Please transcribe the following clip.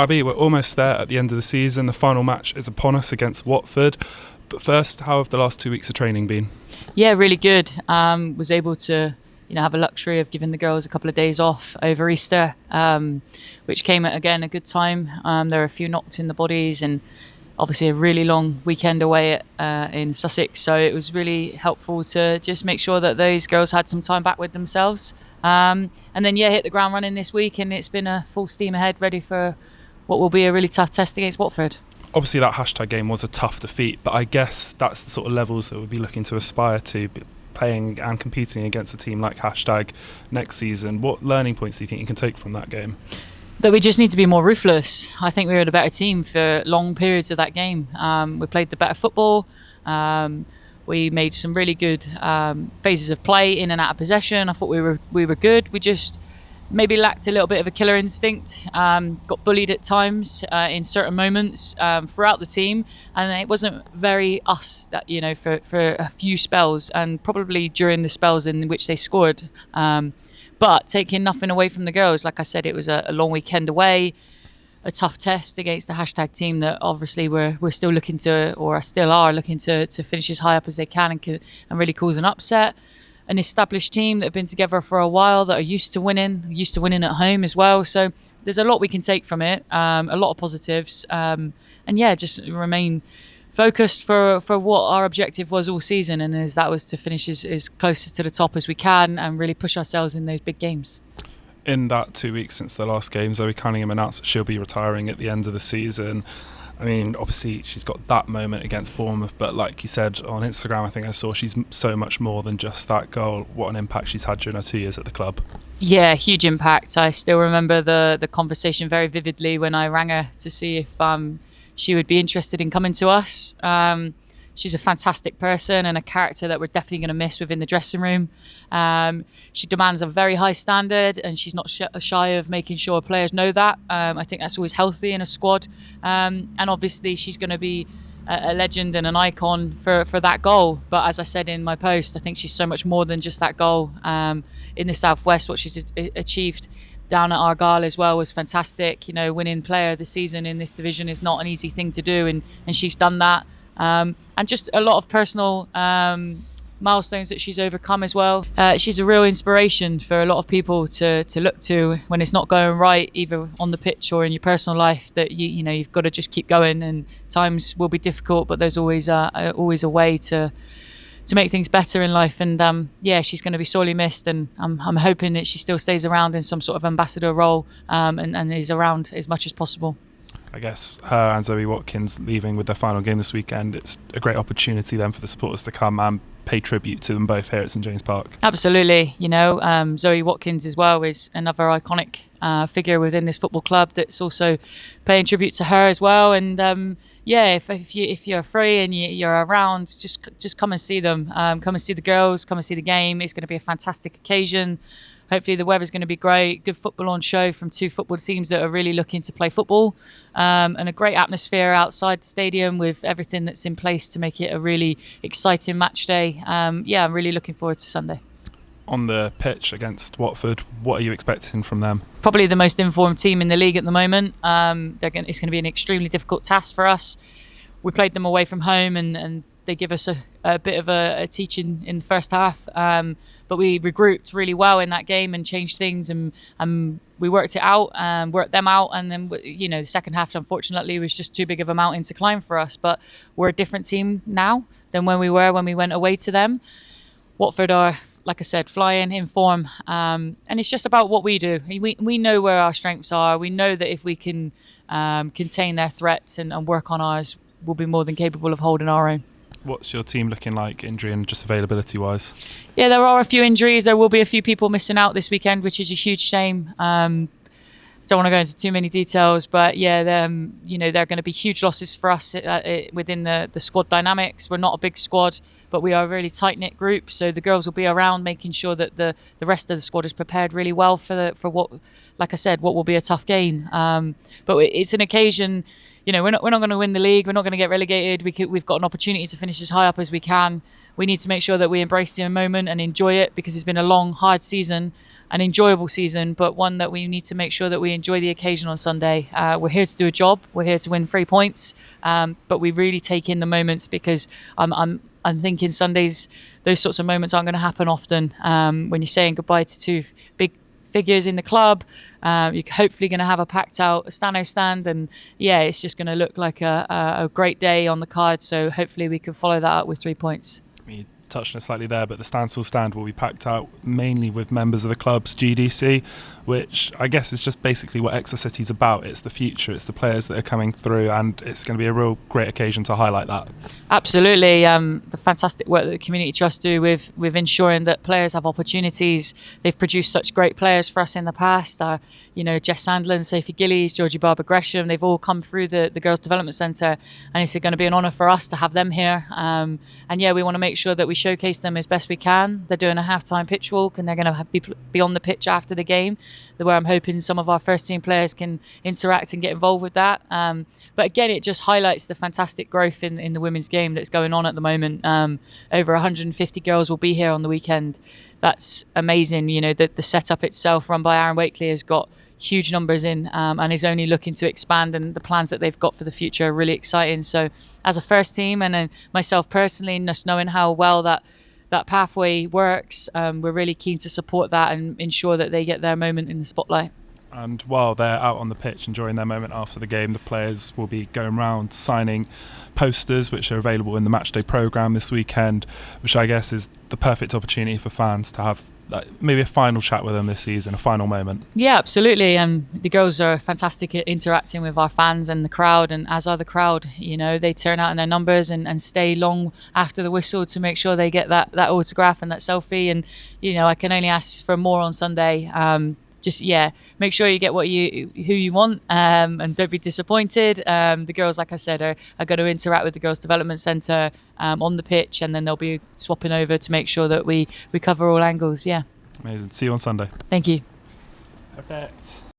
Abbie, we're almost there at the end of the season. The final match is upon us against Watford. But first, how have the last 2 weeks of training been? Yeah, really good. Was able to have a luxury of giving the girls a couple of days off over Easter, which came at, again, a good time. There are a few knocks in the bodies and obviously a really long weekend away in Sussex. So it was really helpful to just make sure that those girls had some time back with themselves. And then, hit the ground running this week, and it's been a full steam ahead, ready for what will be a really tough test against Watford. Obviously that hashtag game was a tough defeat, but I guess that's the sort of levels that we'll be looking to aspire to, playing and competing against a team like hashtag next season. What learning points do you think you can take from that game? That we just need to be more ruthless. I think we were the better team for long periods of that game. We played the better football. We made some really good phases of play in and out of possession. I thought we were good. We just maybe lacked a little bit of a killer instinct. Got bullied at times in certain moments throughout the team, and it wasn't very us that for a few spells, and probably during the spells in which they scored. But taking nothing away from the girls, like I said, it was a long weekend away, a tough test against the hashtag team that obviously we're still looking to, or still are looking to finish as high up as they can and really cause an upset. An established team that have been together for a while, that are used to winning at home as well. So there's a lot we can take from it, a lot of positives, and just remain focused for what our objective was all season, and that was to finish as close to the top as we can and really push ourselves in those big games. In that 2 weeks since the last game, Zoe Cunningham announced that she'll be retiring at the end of the season. I mean, obviously she's got that moment against Bournemouth, but like you said on Instagram, I think I saw she's so much more than just that goal. What an impact she's had during her 2 years at the club. Yeah, huge impact. I still remember the conversation very vividly when I rang her to see if she would be interested in coming to us. She's a fantastic person and a character that we're definitely going to miss within the dressing room. She demands a very high standard, and she's not shy of making sure players know that. I think that's always healthy in a squad. And obviously she's going to be a legend and an icon for that goal. But as I said in my post, I think she's so much more than just that goal. In the Southwest, what she's achieved down at Argyle as well was fantastic. Winning player of the season in this division is not an easy thing to do, and she's done that. And just a lot of personal milestones that she's overcome as well. She's a real inspiration for a lot of people to look to when it's not going right, either on the pitch or in your personal life, that you've got to just keep going, and times will be difficult, but there's always a way to make things better in life. And she's going to be sorely missed, and I'm hoping that she still stays around in some sort of ambassador role, and is around as much as possible. I guess her and Zoe Watkins leaving with their final game this weekend, it's a great opportunity then for the supporters to come and pay tribute to them both here at St James Park. Absolutely. Zoe Watkins as well is another iconic figure within this football club that's also paying tribute to her as well. And if you're free and you're around, just come and see them. Come and see the girls, come and see the game. It's going to be a fantastic occasion. Hopefully the weather's going to be great. Good football on show from two football teams that are really looking to play football, and a great atmosphere outside the stadium with everything that's in place to make it a really exciting match day. I'm really looking forward to Sunday. On the pitch against Watford, what are you expecting from them? Probably the most informed team in the league at the moment. It's going to be an extremely difficult task for us. We played them away from home, and they give us a bit of a teaching in the first half, but we regrouped really well in that game and changed things, and we worked it out and worked them out. And then the second half, unfortunately, was just too big of a mountain to climb for us. But we're a different team now than when we went away to them. Watford are, like I said, flying in form, and it's just about what we do. We know where our strengths are. We know that if we can contain their threats and work on ours, we'll be more than capable of holding our own. What's your team looking like, injury and just availability wise? Yeah, there are a few injuries. There will be a few people missing out this weekend, which is a huge shame. Don't want to go into too many details, but they're going to be huge losses for us within the squad dynamics. We're not a big squad, but we are a really tight-knit group. So the girls will be around, making sure that the rest of the squad is prepared really well for what, like I said, what will be a tough game. But it's an occasion. We're not going to win the league. We're not going to get relegated. We've got an opportunity to finish as high up as we can. We need to make sure that we embrace the moment and enjoy it, because it's been a long, hard season. an enjoyable season, but one that we need to make sure that we enjoy the occasion on Sunday. We're here to do a job. We're here to win 3 points, but we really take in the moments, because I'm thinking Sundays, those sorts of moments aren't going to happen often. When you're saying goodbye to 2 big figures in the club, you're hopefully going to have a packed out Stano stand, and yeah, it's just going to look like a great day on the card. So hopefully we can follow that up with 3 points. You touched on it slightly there, but the standstill stand will be packed out mainly with members of the club's GDC, which I guess is just basically what Exeter City's about. It's the future, it's the players that are coming through, and it's going to be a real great occasion to highlight that. Absolutely. The fantastic work that the Community Trust do with ensuring that players have opportunities. They've produced such great players for us in the past. Jess Sandland, Sophie Gillies, Georgie Barber Gresham, they've all come through the Girls Development Centre, and it's going to be an honour for us to have them here. And yeah, we want to make sure that we showcase them as best we can. They're doing a half-time pitch walk, and they're going to be on the pitch after the game, where I'm hoping some of our first team players can interact and get involved with that. But again, it just highlights the fantastic growth in the women's game that's going on at the moment. Over 150 girls will be here on the weekend. That's amazing. The setup itself, run by Aaron Wakely, has got huge numbers in, and is only looking to expand, and the plans that they've got for the future are really exciting. So as a first team, and myself personally, just knowing how well that pathway works, we're really keen to support that and ensure that they get their moment in the spotlight. And while they're out on the pitch enjoying their moment after the game, the players will be going around signing posters which are available in the matchday programme this weekend, which I guess is the perfect opportunity for fans to have maybe a final chat with them this season, a final moment. Yeah, absolutely. The girls are fantastic at interacting with our fans and the crowd, and as are the crowd. They turn out in their numbers and stay long after the whistle to make sure they get that autograph and that selfie. And I can only ask for more on Sunday. Make sure you get who you want, and don't be disappointed. The girls, like I said, are going to interact with the Girls Development Centre on the pitch, and then they'll be swapping over to make sure that we cover all angles. Yeah. Amazing. See you on Sunday. Thank you. Perfect.